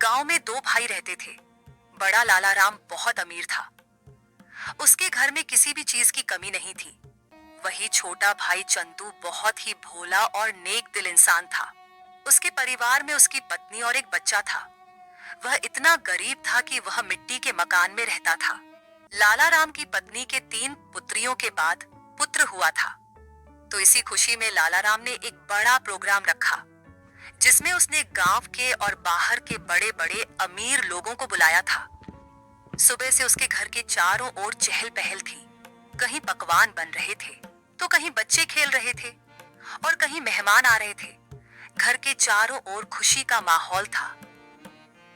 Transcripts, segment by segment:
गांव में दो भाई रहते थे। बड़ा लाला राम बहुत अमीर था। उसके घर में किसी भी चीज की कमी नहीं थी। वही छोटा भाई चंदू बहुत ही भोला और नेक दिल इंसान था। उसके परिवार में उसकी पत्नी और एक बच्चा था। वह इतना गरीब था कि वह मिट्टी के मकान में रहता था। लाला राम की पत्नी के 3 पुत्रियों के बाद पुत्र हुआ था, तो इसी खुशी में लाला राम ने एक बड़ा प्रोग्राम रखा, जिसमें उसने गांव के और बाहर के बड़े बड़े अमीर लोगों को बुलाया था। सुबह से उसके घर के चारों ओर चहल पहल थी। कहीं पकवान बन रहे थे, तो कहीं बच्चे खेल रहे थे और कहीं मेहमान आ रहे थे। घर के चारों ओर खुशी का माहौल था।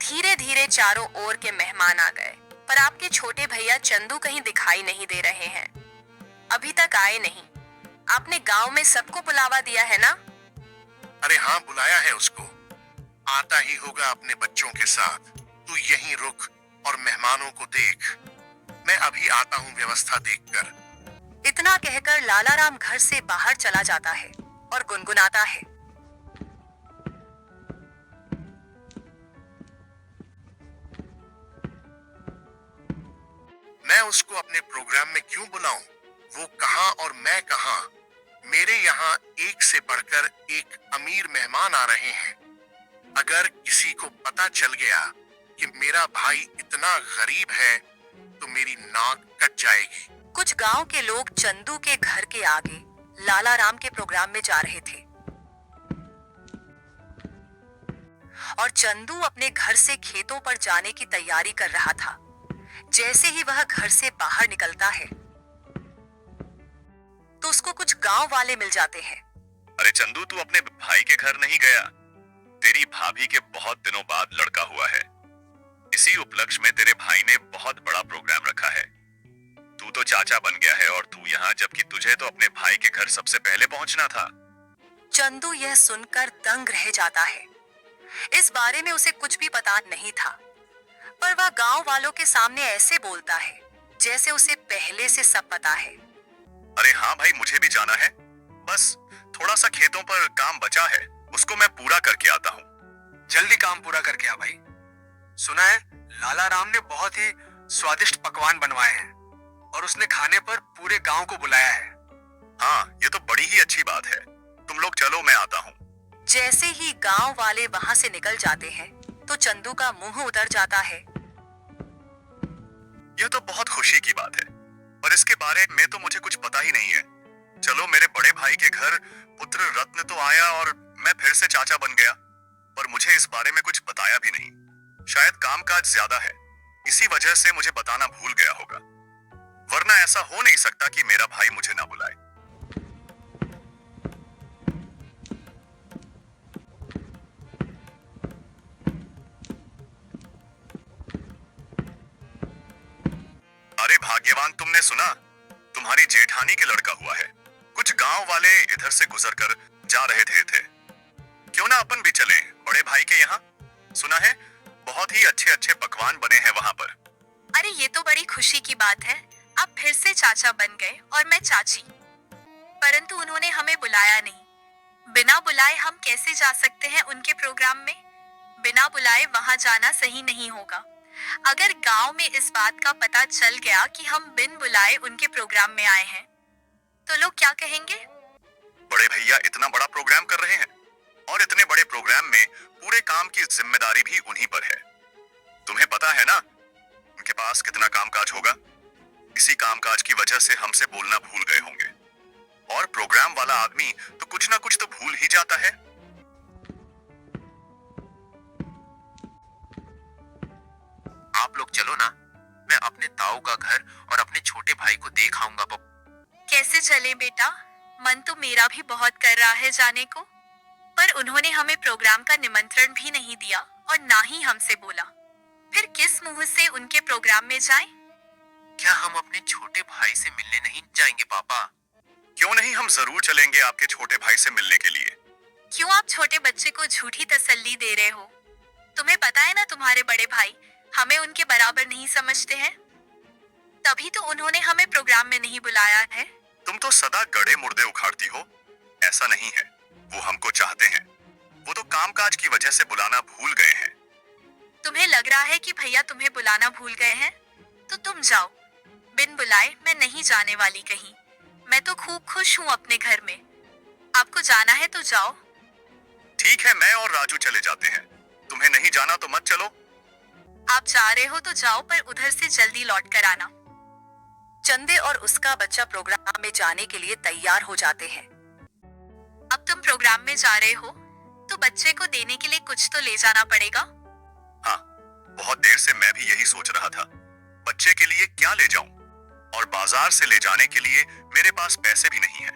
धीरे धीरे चारों ओर के मेहमान आ गए, पर आपके छोटे भैया चंदू कहीं दिखाई नहीं दे रहे हैं। अभी तक आए नहीं। आपने गांव में सबको बुलावा दिया है ना? अरे हाँ, बुलाया है उसको। आता ही होगा अपने बच्चों के साथ। तू यहीं रुक और मेहमानों को देख। मैं अभी आता हूँ व्यवस्था देखकर। इतना कहकर लाला राम घर से बाहर चला जाता है और गुनगुनाता है। मैं उसको अपने प्रोग्राम में क्यों बुलाऊं? वो कहाँ और मैं कहाँ? मेरे यहाँ एक से बढ़कर एक अमीर मेहमान आ रहे हैं। अगर किसी को पता चल गया कि मेरा भाई इतना गरीब है, तो मेरी नाक कट जाएगी। कुछ गांव के लोग चंदू के घर के आगे लाला राम के प्रोग्राम में जा रहे थे और चंदू अपने घर से खेतों पर जाने की तैयारी कर रहा था। जैसे ही वह घर से बाहर निकलता है, तो उसको कुछ गांव वाले मिल जाते हैं। अरे चंदू, तू अपने भाई के घर नहीं गया? तेरी भाभी के बहुत दिनों बाद लड़का हुआ है। इसी उपलक्ष्य में तेरे भाई ने बहुत बड़ा प्रोग्राम रखा है। तू तो चाचा बन गया है और तू यहाँ, जबकि तुझे तो अपने भाई के घर सबसे पहले पहुंचना था। चंदू यह सुनकर दंग रह जाता है। इस बारे में उसे कुछ भी पता नहीं था, पर वह गांव वालों के सामने ऐसे बोलता है जैसे उसे पहले से सब पता है। अरे हाँ भाई, मुझे भी जाना है। बस थोड़ा सा खेतों पर काम बचा है, उसको मैं पूरा करके आता हूँ। जल्दी काम पूरा करके आ भाई। सुना है लाला राम ने बहुत ही स्वादिष्ट पकवान बनवाए हैं और उसने खाने पर पूरे गांव को बुलाया है। हाँ, ये तो बड़ी ही अच्छी बात है। तुम लोग चलो, मैं आता हूँ। जैसे ही गांव वाले वहां से निकल जाते हैं, तो चंदू का मुंह उतर जाता है। यह तो बहुत खुशी की बात है, पर इसके बारे में तो मुझे कुछ पता ही नहीं है। चलो, मेरे बड़े भाई के घर पुत्र रत्न तो आया और मैं फिर से चाचा बन गया, पर मुझे इस बारे में कुछ बताया भी नहीं। शायद कामकाज ज्यादा है, इसी वजह से मुझे बताना भूल गया होगा। वरना ऐसा हो नहीं सकता कि मेरा भाई मुझे ना बुलाए। अरे भाग्यवान, तुमने सुना? तुम्हारी जेठानी के लड़का हुआ है। कुछ गांव वाले इधर से गुजरकर जा रहे थे। क्यों ना अपन भी चलें बड़े भाई के यहाँ? सुना है बहुत ही अच्छे अच्छे पकवान बने हैं वहाँ पर। अरे ये तो बड़ी खुशी की बात है। आप फिर से चाचा बन गए और मैं चाची। परंतु उन्होंने हमें बुलाया नहीं। बिना बुलाए हम कैसे जा सकते हैं उनके प्रोग्राम में? बिना बुलाए वहां जाना सही नहीं होगा। अगर गांव में इस बात का पता चल गया कि हम बिन बुलाए उनके प्रोग्राम में आए हैं, तो लोग क्या कहेंगे? बड़े भैया इतना बड़ा प्रोग्राम कर रहे हैं और इतने बड़े प्रोग्राम में पूरे काम की जिम्मेदारी भी उन्हीं पर है। तुम्हें पता है ना उनके पास कितना कामकाज होगा। इसी कामकाज की वजह से हमसे बोलना भूल गए होंगे, और प्रोग्राम वाला आदमी तो कुछ ना कुछ तो भूल ही जाता है। आप लोग चलो ना, मैं अपने ताऊ का घर और अपने छोटे भाई को देख आऊंगा। कैसे चले बेटा? मन तो मेरा भी बहुत कर रहा है जाने को, पर उन्होंने हमें प्रोग्राम का निमंत्रण भी नहीं दिया और ना ही हमसे बोला। फिर किस मुंह से उनके प्रोग्राम में जाएं? क्या हम अपने छोटे भाई से मिलने नहीं जाएंगे पापा? क्यों नहीं, हम जरूर चलेंगे आपके छोटे भाई से मिलने के लिए। क्यों आप छोटे बच्चे को झूठी तसल्ली दे रहे हो? तुम्हें पता है ना तुम्हारे बड़े भाई हमें उनके बराबर नहीं समझते हैं। तभी तो उन्होंने हमें प्रोग्राम में नहीं बुलाया है। तुम तो सदा गड़े मुर्दे उखाड़ती हो। ऐसा नहीं है, वो हमको चाहते हैं। वो तो कामकाज की वजह से बुलाना भूल गए हैं। लग रहा है कि भैया तुम्हें बुलाना भूल गए हैं, तो तुम जाओ। बिन बुलाए मैं नहीं जाने वाली कहीं। मैं तो खूब खुश हूँ अपने घर में। आपको जाना है तो जाओ। ठीक है, मैं और राजू चले जाते हैं। तुम्हें नहीं जाना तो मत चलो। आप जा रहे हो तो जाओ, पर उधर से जल्दी लौट कर आना। चंदे और उसका बच्चा प्रोग्राम में जाने के लिए तैयार हो जाते हैं। अब तुम प्रोग्राम में जा रहे हो तो बच्चे को देने के लिए कुछ तो ले जाना पड़ेगा। हाँ, बहुत देर से मैं भी यही सोच रहा था, बच्चे के लिए क्या ले जाऊं, और बाजार से ले जाने के लिए मेरे पास पैसे भी नहीं है।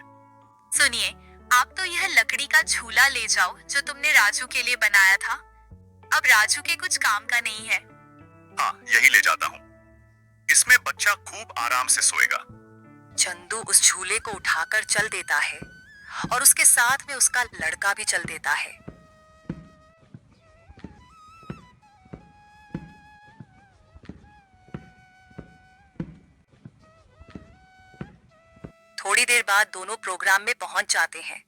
सुनिए, आप तो यह लकड़ी का झूला ले जाओ जो तुमने राजू के लिए बनाया था। अब राजू के कुछ काम का नहीं है। हाँ, यही ले जाता हूँ। इसमें बच्चा खूब आराम से सोएगा। चंदू उस झूले को उठाकर चल देता है और उसके साथ में उसका लड़का भी चल देता है। थोड़ी देर बाद दोनों प्रोग्राम में पहुंच जाते हैं।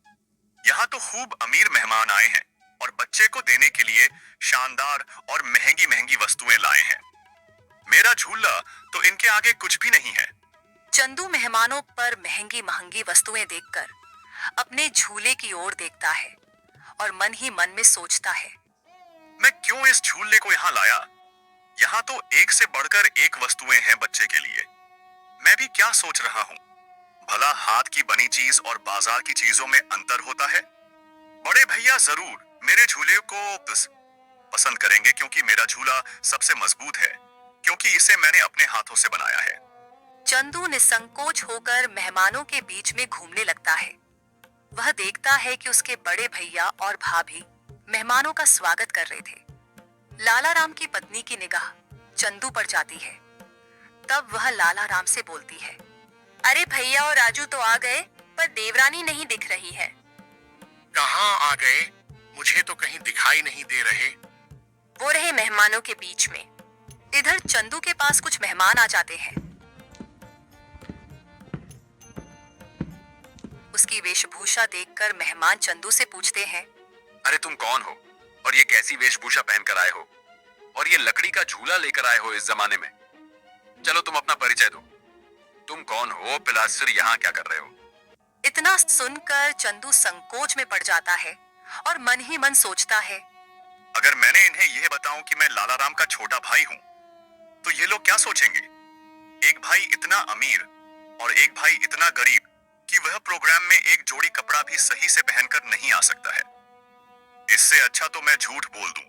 यहाँ तो खूब अमीर मेहमान आए हैं और बच्चे को देने के लिए शानदार और महंगी महंगी वस्तुएं लाए हैं। मेरा झूला तो इनके आगे कुछ भी नहीं है। चंदू मेहमानों पर महंगी महंगी वस्तुएं देखकर अपने झूले की ओर देखता है और मन ही मन में सोचता है, मैं क्यों इस झूले को यहाँ लाया? यहाँ तो एक से बढ़कर एक वस्तुएं हैं बच्चे के लिए। मैं भी क्या सोच रहा हूँ? भला हाथ की बनी चीज और बाजार की चीजों में अंतर होता है? बड़े भैया जरूर मेरे झूले को पसंद करेंगे, क्योंकि मेरा झूला सबसे मजबूत है, क्योंकि इसे मैंने अपने हाथों से बनाया है। चंदू निसंकोच होकर मेहमानों के बीच में घूमने लगता है। वह देखता है कि उसके बड़े भैया और भाभी मेहमानों का स्वागत कर रहे थे। लाला राम की पत्नी की निगाह चंदू पर जाती है। तब वह लाला राम से बोलती है, अरे भैया और राजू तो आ गए, पर देवरानी नहीं दिख रही है। कहाँ आ गए? मुझे तो कहीं दिखाई नहीं दे रहे। वो रहे मेहमानों के बीच में। इधर चंदू के पास कुछ मेहमान आ जाते हैं। उसकी वेशभूषा देखकर मेहमान चंदू से पूछते हैं, अरे तुम कौन हो और ये कैसी वेशभूषा पहनकर आए हो, और ये लकड़ी का झूला लेकर आए हो इस जमाने में? चलो तुम अपना परिचय दो। तुम कौन हो, प्लस फिर यहाँ क्या कर रहे हो? इतना सुनकर चंदू संकोच में पड़ जाता है और मन ही मन सोचता है, अगर मैंने इन्हें यह बताऊं कि मैं लाला राम का छोटा भाई हूं, तो ये लोग क्या सोचेंगे? एक भाई इतना अमीर और एक भाई इतना गरीब कि वह प्रोग्राम में एक जोड़ी कपड़ा भी सही से पहनकर नहीं आ सकता है। इससे अच्छा तो मैं झूठ बोल दूं,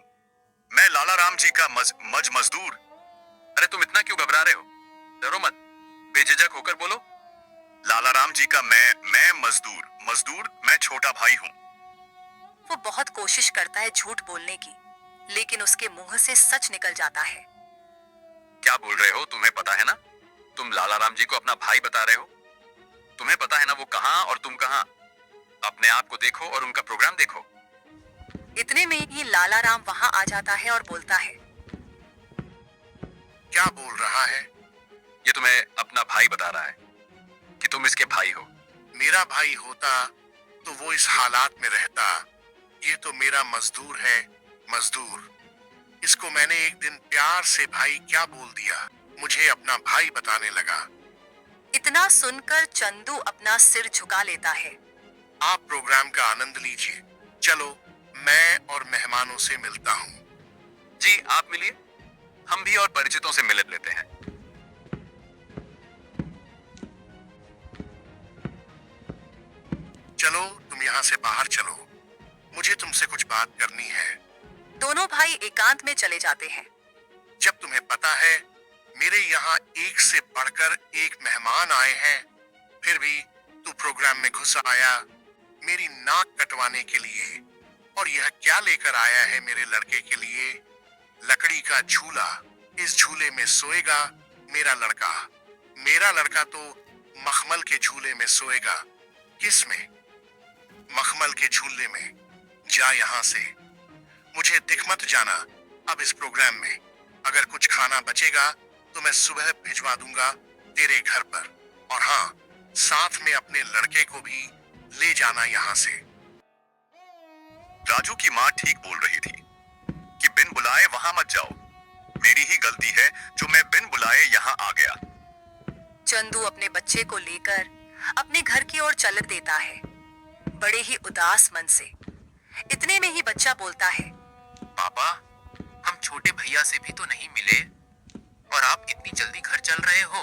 मैं लाला राम जी का मजदूर। अरे तुम इतना क्यों घबरा रहे हो? डरो मत, बेझिझक होकर बोलो। लाला राम जी का मैं मजदूर, मैं छोटा भाई हूं। वो बहुत कोशिश करता है झूठ बोलने की, लेकिन उसके मुंह से सच निकल जाता है। क्या बोल रहे हो? तुम्हें पता है ना, तुम लाला राम जी को अपना भाई बता रहे हो। तुम्हें पता है ना वो कहाँ और तुम कहाँ। अपने आप को देखो और उनका प्रोग्राम देखो। इतने में ही लाला राम वहां आ जाता है और बोलता है, क्या बोल रहा है? ये तुम्हें अपना भाई बता रहा है कि तुम इसके भाई हो। मेरा भाई होता तो वो इस हालात में रहता। ये तो मेरा मजदूर है, मजदूर। इसको मैंने एक दिन प्यार से भाई क्या बोल दिया, मुझे अपना भाई बताने लगा। इतना सुनकर चंदू अपना सिर झुका लेता है। आप प्रोग्राम का आनंद लीजिए। चलो मैं और मेहमानों से मिलता हूँ। जी आप मिलिए, हम भी और परिचितों से मिल लेते हैं। चलो तुम यहाँ से बाहर चलो, मुझे तुमसे कुछ बात करनी है। दोनों भाई एकांत में चले जाते हैं। जब तुम्हें पता है मेरे यहाँ एक से बढ़कर एक मेहमान आए हैं, फिर भी तू प्रोग्राम में घुस आया मेरी नाक कटवाने के लिए। और यह क्या लेकर आया है मेरे लड़के के लिए? लकड़ी का झूला। इस झूले में सोएगा मेरा लड़का। मेरा लड़का तो मखमल के झूले में सोएगा। किस में? मखमल के झूले में। जा यहाँ से, मुझे दिख मत जाना अब इस प्रोग्राम में। अगर कुछ खाना बचेगा तो मैं सुबह भिजवा दूंगा तेरे घर पर। और हाँ, साथ में अपने लड़के को भी ले जाना यहाँ से। राजू की माँ ठीक बोल रही थी कि बिन बुलाए वहां मत जाओ। ही गलती है जो मैं बिन बुलाए यहाँ आ गया। चंदू अपने बच्चे को लेकर अपने घर की ओर चल देता है, बड़े ही उदास मन से। इतने में ही बच्चा बोलता है, पापा, हम छोटे भैया से भी तो नहीं मिले और आप इतनी जल्दी घर चल रहे हो।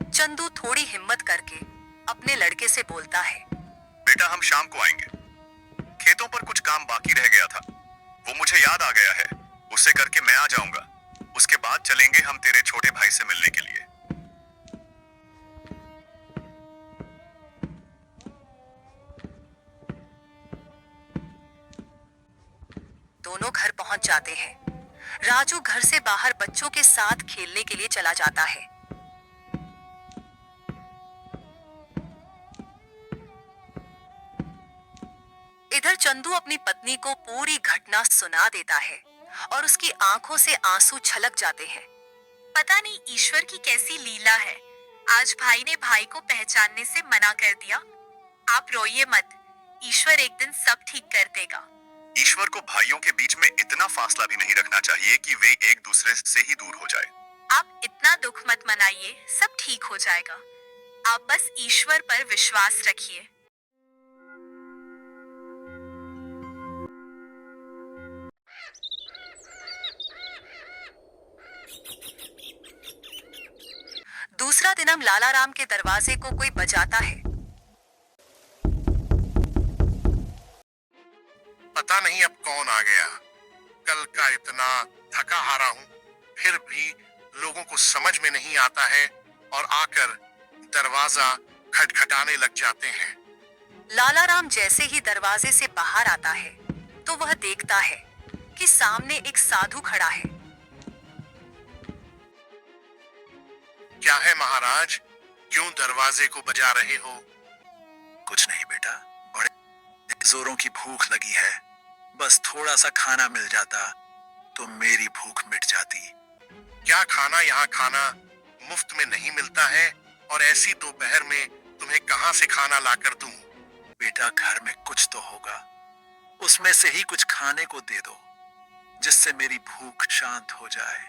चंदू थोड़ी हिम्मत करके अपने लड़के से बोलता है, बेटा हम शाम को आएंगे। खेतों पर कुछ काम बाकी रह गया था, वो मुझे याद आ गया है, उससे करके मैं आ जाऊंगा। उसके बाद चलेंगे हम तेरे छोटे भाई से मिलने के लिए। दोनों घर पहुंच जाते हैं। राजू घर से बाहर बच्चों के साथ खेलने के लिए चला जाता है। इधर चंदू अपनी पत्नी को पूरी घटना सुना देता है और उसकी आंखों से आंसू छलक जाते हैं। पता नहीं ईश्वर की कैसी लीला है, आज भाई ने भाई को पहचानने से मना कर दिया। आप रोइए मत, ईश्वर एक दिन सब ठीक कर देगा। ईश्वर को भाइयों के बीच में इतना फासला भी नहीं रखना चाहिए कि वे एक दूसरे से ही दूर हो जाए। आप इतना दुख मत मनाइए, सब ठीक हो जाएगा। आप बस ईश्वर पर विश्वास रखिए। दूसरा दिन हम लालाराम के दरवाजे को कोई बजाता है। पता नहीं अब कौन आ गया। कल का इतना थका हारा हूं, फिर भी लोगों को समझ में नहीं आता है और आकर दरवाजा खटखटाने लग जाते हैं। लालाराम जैसे ही दरवाजे से बाहर आता है तो वह देखता है कि सामने एक साधु खड़ा है। क्या है महाराज, क्यों दरवाजे को बजा रहे हो? कुछ नहीं बेटा, बड़े जोरों की भूख लगी है। बस थोड़ा सा खाना मिल जाता तो मेरी भूख मिट जाती। क्या खाना यहाँ खाना मुफ्त में नहीं मिलता है? और ऐसी दोपहर में तुम्हें कहाँ से खाना लाकर दूं? बेटा घर में कुछ तो होगा, उसमें से ही कुछ खाने को दे दो जिससे मेरी भूख शांत हो जाए।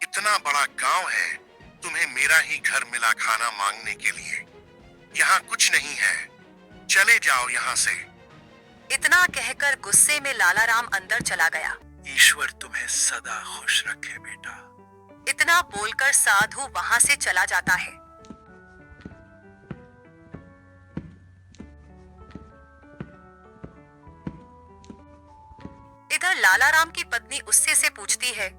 इतना बड़ा गांव है, तुम्हें मेरा ही घर मिला खाना मांगने के लिए। यहाँ कुछ नहीं है, चले जाओ यहाँ से। इतना कहकर गुस्से में लालाराम अंदर चला गया। ईश्वर तुम्हें सदा खुश रखे बेटा। इतना बोलकर साधु वहां से चला जाता है। इधर लालाराम की पत्नी उससे से पूछती है,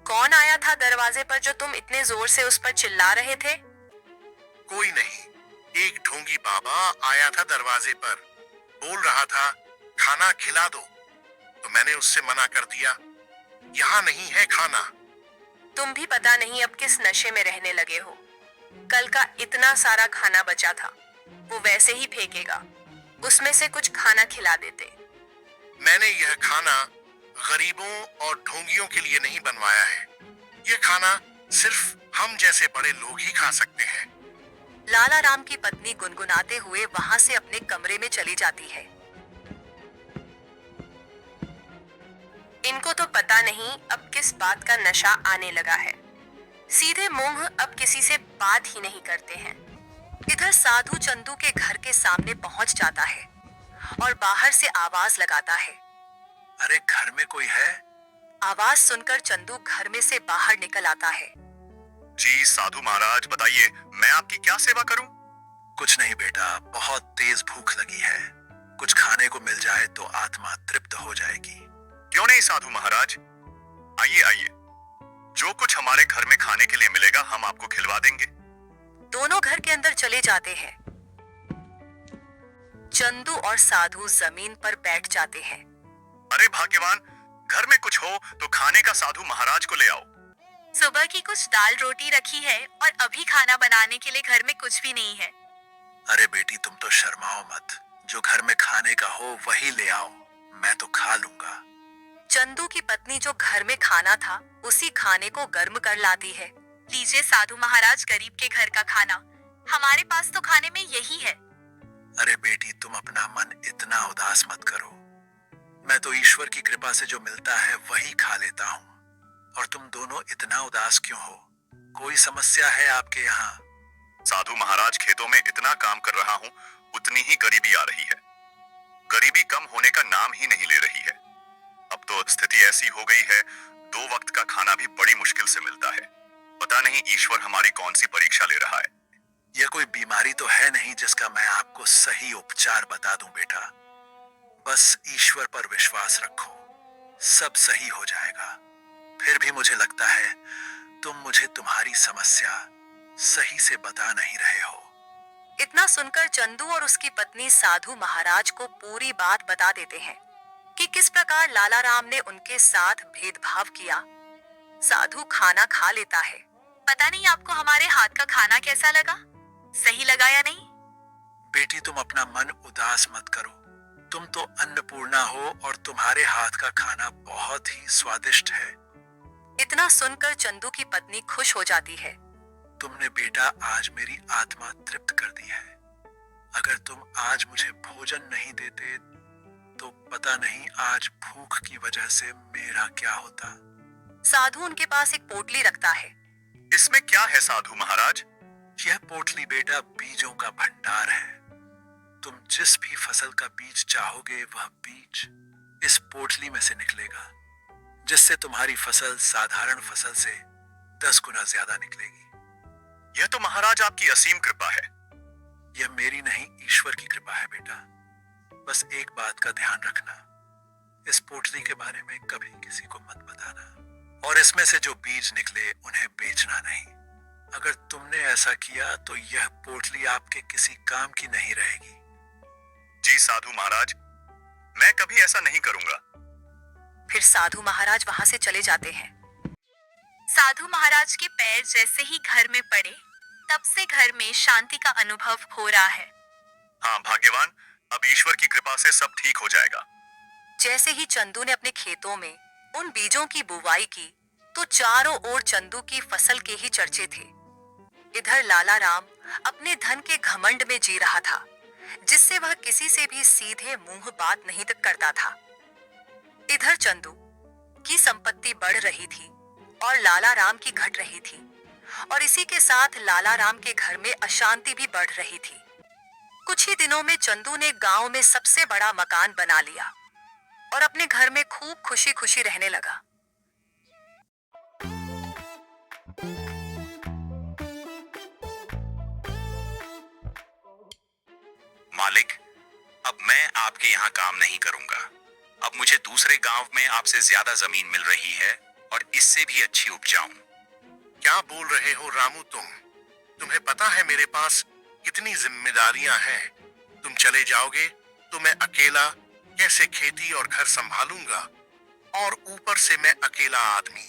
कौन आया था दरवाजे पर जो तुम इतने जोर से उस पर चिल्ला रहे थे? कोई नहीं, एक ढोंगी बाबा आया था दरवाजे पर, बोल रहा था खाना खिला दो, तो मैंने उससे मना कर दिया। यहाँ नहीं है खाना। तुम भी पता नहीं अब किस नशे में रहने लगे हो। कल का इतना सारा खाना बचा था, वो वैसे ही फेंकेगा, उसमें से कुछ खाना खिला देते। मैंने यह खाना गरीबों और ढोंगियों के लिए नहीं बनवाया है। यह खाना सिर्फ हम जैसे बड़े लोग ही खा सकते हैं। लालाराम की पत्नी गुनगुनाते हुए वहां से अपने कमरे में चली जाती है। इनको तो पता नहीं अब किस बात का नशा आने लगा है। सीधे मुंह अब किसी से बात ही नहीं करते हैं। इधर साधु चंदू के घर के सामने पहुंच जाता है और बाहर से आवाज लगाता है। अरे घर में कोई है? आवाज सुनकर चंदू घर में से बाहर निकल आता है। जी साधु महाराज बताइए, मैं आपकी क्या सेवा करूं? कुछ नहीं बेटा, बहुत तेज भूख लगी है। कुछ खाने को मिल जाए तो आत्मा तृप्त हो जाएगी। क्यों नहीं साधु महाराज, आइए आइए, जो कुछ हमारे घर में खाने के लिए मिलेगा हम आपको खिलवा देंगे। दोनों घर के अंदर चले जाते हैं। चंदू और साधु जमीन पर बैठ जाते हैं। अरे भाग्यवान, घर में कुछ हो तो खाने का साधु महाराज को ले आओ। सुबह की कुछ दाल रोटी रखी है और अभी खाना बनाने के लिए घर में कुछ भी नहीं है। अरे बेटी तुम तो शर्माओ मत, जो घर में खाने का हो वही ले आओ, मैं तो खा लूंगा। चंदू की पत्नी जो घर में खाना था उसी खाने को गर्म कर लाती है। लीजिए साधु महाराज, गरीब के घर का खाना, हमारे पास तो खाने में यही है। अरे बेटी तुम अपना मन इतना उदास मत करो, मैं तो ईश्वर की कृपा से जो मिलता है वही खा लेता हूँ और तुम दोनों इतना उदास क्यों हो? कोई समस्या है आपके यहाँ? साधु महाराज, खेतों में इतना काम कर रहा हूँ, उतनी ही गरीबी आ रही है। गरीबी कम होने का नाम ही नहीं ले रही है। अब तो स्थिति ऐसी हो गई है, 2 वक्त का खाना भी बड़ी मुश्किल से मिलता है। पता नहीं ईश्वर हमारी कौन सी परीक्षा ले रहा है। यह कोई बीमारी तो है नहीं जिसका मैं आपको सही उपचार बता दूं बेटा। बस ईश्वर पर विश्वास रखो, सब सही हो जाएगा। फिर भी मुझे लगता है तुम मुझे तुम्हारी समस्या सही से बता नहीं रहे हो। इतना सुनकर चंदू और उसकी पत्नी साधु महाराज को पूरी बात बता देते हैं कि किस प्रकार लाला राम ने उनके साथ भेदभाव किया। साधु खाना खा लेता है। पता नहीं आपको हमारे हाथ का खाना कैसा लगा, सही लगा या नहीं? बेटी तुम अपना मन उदास मत करो। तुम तो अन्नपूर्णा हो और तुम्हारे हाथ का खाना बहुत ही स्वादिष्ट है। इतना सुनकर चंदू की पत्नी खुश हो जाती है। तुमने बेटा आज मेरी आत्मा तृप्त कर दी है। अगर तुम आज मुझे भोजन नहीं देते तो पता नहीं आज भूख की वजह से मेरा क्या होता। साधु उनके पास एक पोटली रखता है। इसमें क्या है साधु महाराज? यह पोटली बेटा बीजों का भंडार है। तुम जिस भी फसल का बीज चाहोगे वह बीज इस पोटली में से निकलेगा, जिससे तुम्हारी फसल साधारण फसल से 10 गुना ज्यादा निकलेगी। यह तो महाराज आपकी असीम कृपा है। यह मेरी नहीं, ईश्वर की कृपा है बेटा। बस एक बात का ध्यान रखना, इस पोटली के बारे में कभी किसी को मत बताना, और इसमें से जो बीज निकले उन्हें बेचना नहीं। अगर तुमने ऐसा किया तो यह पोटली आपके किसी काम की नहीं रहेगी। जी साधु महाराज, मैं कभी ऐसा नहीं करूंगा। फिर साधु महाराज वहां से चले जाते हैं। साधु महाराज के पैर जैसे ही घर में पड़े, तब से घर में शांति का अनुभव हो रहा है। हाँ भाग्यवान, अब ईश्वर की कृपा से सब ठीक हो जाएगा। जैसे ही चंदू ने अपने खेतों में उन बीजों की बुवाई की तो चारों ओर चंदू की फसल के ही चर्चे थे। इधर लाला राम अपने धन के घमंड में जी रहा था, जिससे वह किसी से भी सीधे मुंह बात नहीं तक करता था। इधर चंदू की संपत्ति बढ़ रही थी और लाला राम की घट रही थी, और इसी के साथ लाला राम के घर में अशांति भी बढ़ रही थी। कुछ ही दिनों में चंदू ने गांव में सबसे बड़ा मकान बना लिया और अपने घर में खूब खुशी खुशी रहने लगा। मालिक, अब मैं आपके यहाँ काम नहीं करूंगा। अब मुझे दूसरे गांव में आपसे ज्यादा जमीन मिल रही है और इससे भी अच्छी उपजाऊ। क्या बोल रहे हो रामू तुम? तुम्हें पता है मेरे पास कितनी जिम्मेदारियां हैं। तुम चले जाओगे तो मैं अकेला कैसे खेती और घर संभालूंगा, और ऊपर से मैं अकेला आदमी।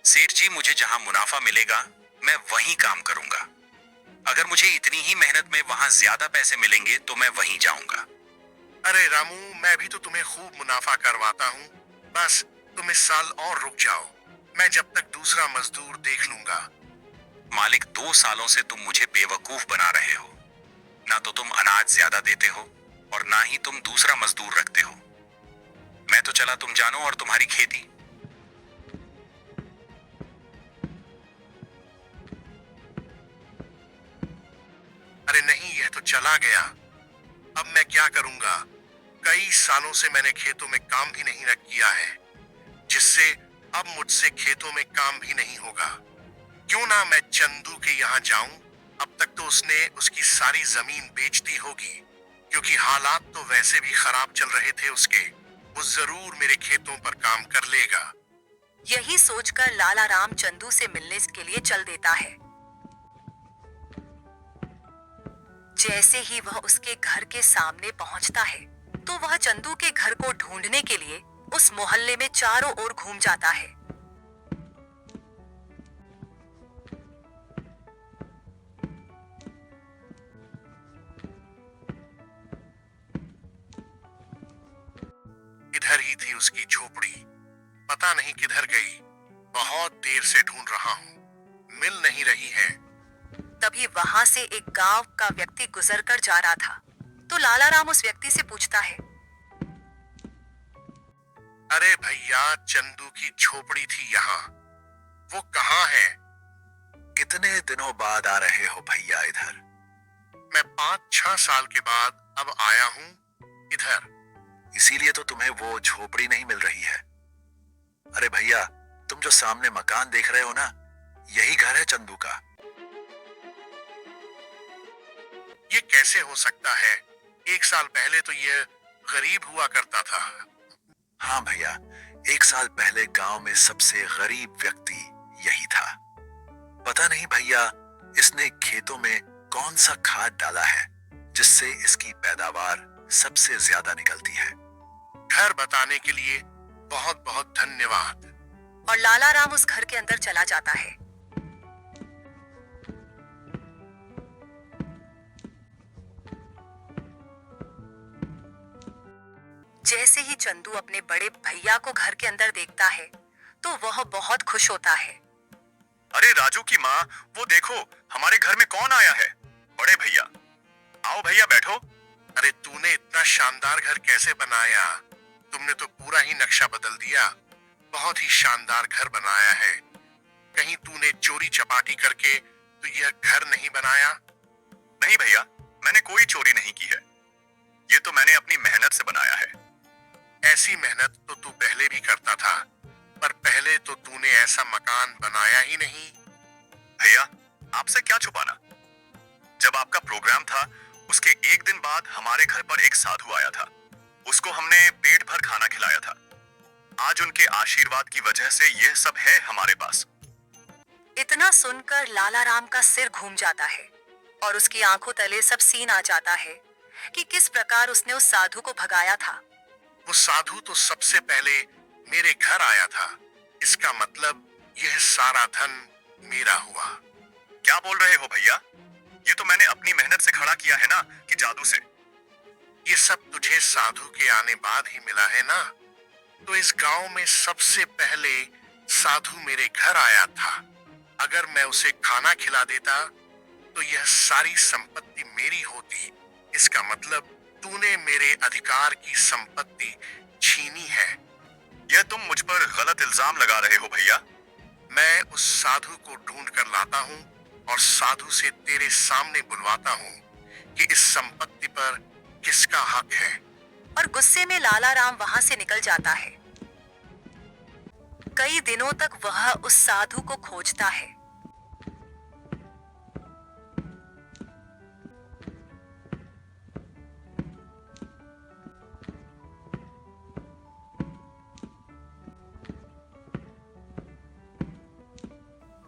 सेठ जी, मुझे जहाँ मुनाफा मिलेगा मैं वहीं काम करूंगा। अगर मुझे इतनी ही मेहनत में वहां ज्यादा पैसे मिलेंगे तो मैं वहीं जाऊंगा। अरे रामू, मैं भी तो तुम्हें खूब मुनाफा करवाता हूँ। बस तुम इस साल और रुक जाओ, मैं जब तक दूसरा मजदूर देख लूंगा। मालिक, 2 सालों से तुम मुझे बेवकूफ बना रहे हो। ना तो तुम अनाज ज्यादा देते हो और ना ही तुम दूसरा मजदूर रखते हो। मैं तो चला, तुम जानो और तुम्हारी खेती। अरे नहीं, यह तो चला गया। अब मैं क्या करूंगा? कई सालों से मैंने खेतों में काम भी नहीं किया है, जिससे अब मुझसे खेतों में काम भी नहीं होगा। क्यों ना मैं चंदू के यहाँ जाऊं? अब तक तो उसने उसकी सारी जमीन बेच दी होगी, क्योंकि हालात तो वैसे भी खराब चल रहे थे उसके। वो जरूर मेरे खेतों पर काम कर लेगा। यही सोचकर लाला राम चंदू से मिलने के लिए चल देता है। जैसे ही वह उसके घर के सामने पहुंचता है तो वह चंदू के घर को ढूंढने के लिए उस मोहल्ले में चारों ओर घूम जाता है। इधर ही थी उसकी झोपड़ी, पता नहीं किधर गई। बहुत देर से ढूंढ रहा हूँ, मिल नहीं रही है। तभी वहां से एक गांव का व्यक्ति गुजरकर जा रहा था तो लाला राम उस व्यक्ति से पूछता है, अरे भैया, चंदू की झोपड़ी थी यहाँ। वो कहाँ है? कितने दिनों बाद आ रहे हो भैया इधर? मैं 5-6 साल के बाद अब आया हूँ इधर। इसीलिए तो तुम्हें वो झोपड़ी नहीं मिल रही है। अरे भैया, तुम जो सामने मकान देख रहे हो ना, यही घर है चंदू का। ये कैसे हो सकता है? 1 साल पहले तो ये गरीब हुआ करता था। हाँ भैया, 1 साल पहले गांव में सबसे गरीब व्यक्ति यही था। पता नहीं भैया, इसने खेतों में कौन सा खाद डाला है जिससे इसकी पैदावार सबसे ज्यादा निकलती है। घर बताने के लिए बहुत बहुत धन्यवाद। और लाला राम उस घर के अंदर चला जाता है। जैसे ही चंदू अपने बड़े भैया को घर के अंदर देखता है तो वह बहुत खुश होता है। अरे राजू की माँ, वो देखो हमारे घर में कौन आया है। बड़े भैया, आओ भैया बैठो। अरे तूने इतना शानदार घर कैसे बनाया? तुमने तो पूरा ही नक्शा बदल दिया। बहुत ही शानदार घर बनाया है। कहीं तूने चोरी चपाटी करके तो यह घर नहीं बनाया? नहीं भैया, मैंने कोई चोरी नहीं की है। ये तो मैंने अपनी मेहनत से बनाया है। ऐसी मेहनत तो तू पहले भी करता था, पर पहले तो तूने ऐसा मकान बनाया ही नहीं। भैया, आपसे क्या छुपाना। जब आपका प्रोग्राम था, उसके एक दिन बाद हमारे घर पर एक साधु आया था। उसको हमने पेट भर खाना खिलाया था। आज उनके आशीर्वाद की वजह से यह सब है हमारे पास। इतना सुनकर लाला राम का सिर घूम जाता है और उसकी आंखों तले सब सीन आ जाता है कि किस प्रकार उसने उस साधु को भगाया था। वो साधु तो सबसे पहले मेरे घर आया था। इसका मतलब यह सारा धन मेरा हुआ। क्या बोल रहे हो भैया? ये तो मैंने अपनी मेहनत से खड़ा किया है ना, कि जादू से? ये सब तुझे साधु के आने बाद ही मिला है ना? तो इस गांव में सबसे पहले साधु मेरे घर आया था। अगर मैं उसे खाना खिला देता तो यह सारी संपत्ति मेरी होती। इसका मतलब तूने मेरे अधिकार की संपत्ति छीनी है। यह तुम मुझ पर गलत इल्जाम लगा रहे हो भैया। मैं उस साधु को ढूंढ कर लाता हूँ और साधु से तेरे सामने बुलवाता हूँ कि इस संपत्ति पर किसका हक है। और गुस्से में लाला राम वहां से निकल जाता है। कई दिनों तक वह उस साधु को खोजता है।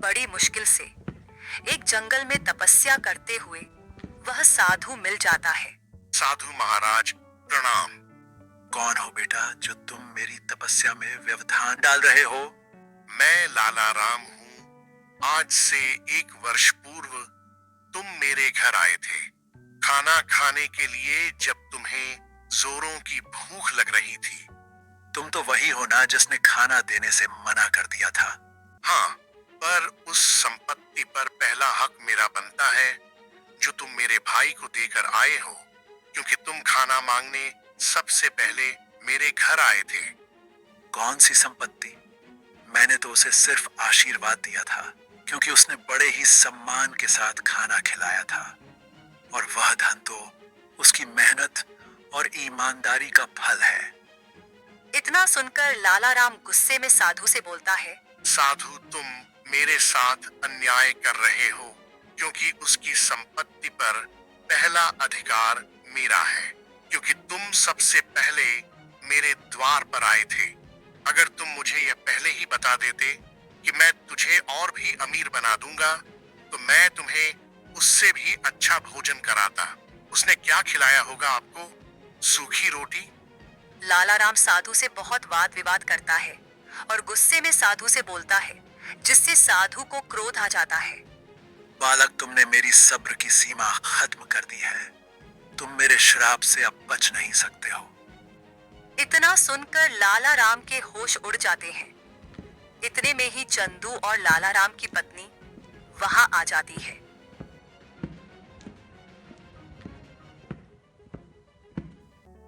बड़ी मुश्किल से एक जंगल में तपस्या करते हुए वह साधु मिल जाता है। साधु महाराज प्रणाम। कौन हो बेटा जो तुम मेरी तपस्या में व्यवधान डाल रहे हो? मैं लाला राम हूँ। आज से 1 वर्ष पूर्व तुम मेरे घर आए थे खाना खाने के लिए, जब तुम्हें जोरों की भूख लग रही थी। तुम तो वही हो ना जिसने खाना देने से मना कर दिया था। हाँ, पर उस संपत्ति पर पहला हक मेरा बनता है जो तुम मेरे भाई को देकर आए हो, क्योंकि तुम खाना मांगने सबसे पहले मेरे घर आए थे। कौन सी संपत्ति? मैंने तो उसे सिर्फ आशीर्वाद दिया था, क्योंकि उसने बड़े ही सम्मान के साथ खाना खिलाया था। और वह धन तो उसकी मेहनत और ईमानदारी का फल है। इतना सुनकर लाला राम गुस्से में साधु से बोलता है, साधु, तुम मेरे साथ अन्याय कर रहे हो, क्योंकि उसकी संपत्ति पर पहला अधिकार मेरा है, क्योंकि तुम सबसे पहले मेरे द्वार पर आए थे। अगर तुम मुझे यह पहले ही बता देते कि मैं तुझे और भी अमीर बना दूंगा, तो मैं तुम्हें उससे भी अच्छा भोजन कराता। उसने क्या खिलाया होगा आपको? सूखी रोटी? लाला राम साधु से बहुत वाद विवाद करता है और गुस्से में साधु से बोलता है, जिससे साधु को क्रोध आ जाता है। बालक, तुमने मेरी सब्र की सीमा खत्म कर दी है। तुम मेरे श्राप से अब बच नहीं सकते हो। इतना सुनकर लाला राम के होश उड़ जाते हैं। इतने में ही चंदू और लाला राम की पत्नी वहां आ जाती है।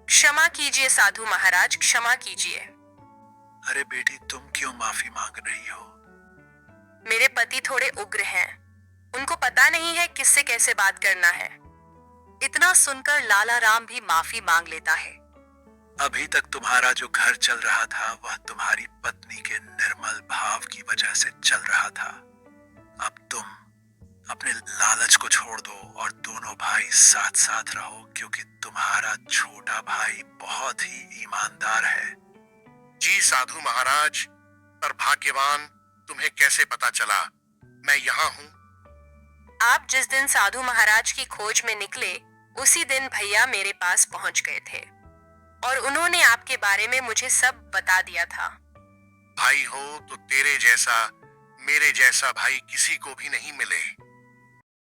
क्षमा कीजिए साधु महाराज, क्षमा कीजिए। अरे बेटी, तुम क्यों माफी मांग रही हो? पति थोड़े उग्र हैं। उनको पता नहीं है किससे कैसे बात करना है। इतना सुनकर लाला राम भी माफी मांग लेता है। अभी तक तुम्हारा जो घर चल रहा था वह तुम्हारी पत्नी के निर्मल भाव की वजह से चल रहा था। अब तुम अपने लालच को छोड़ दो और दोनों भाई साथ साथ रहो, क्योंकि तुम्हारा छोटा भाई बहुत ही ईमानदार है। जी साधु महाराज, पर भाग्यवान, तुम्हें कैसे पता चला मैं यहाँ हूँ? आप जिस दिन साधु महाराज की खोज में निकले उसी दिन भैया मेरे पास पहुंच गए थे और उन्होंने आपके बारे में मुझे सब बता दिया था। भाई हो तो तेरे जैसा, मेरे जैसा भाई किसी को भी नहीं मिले।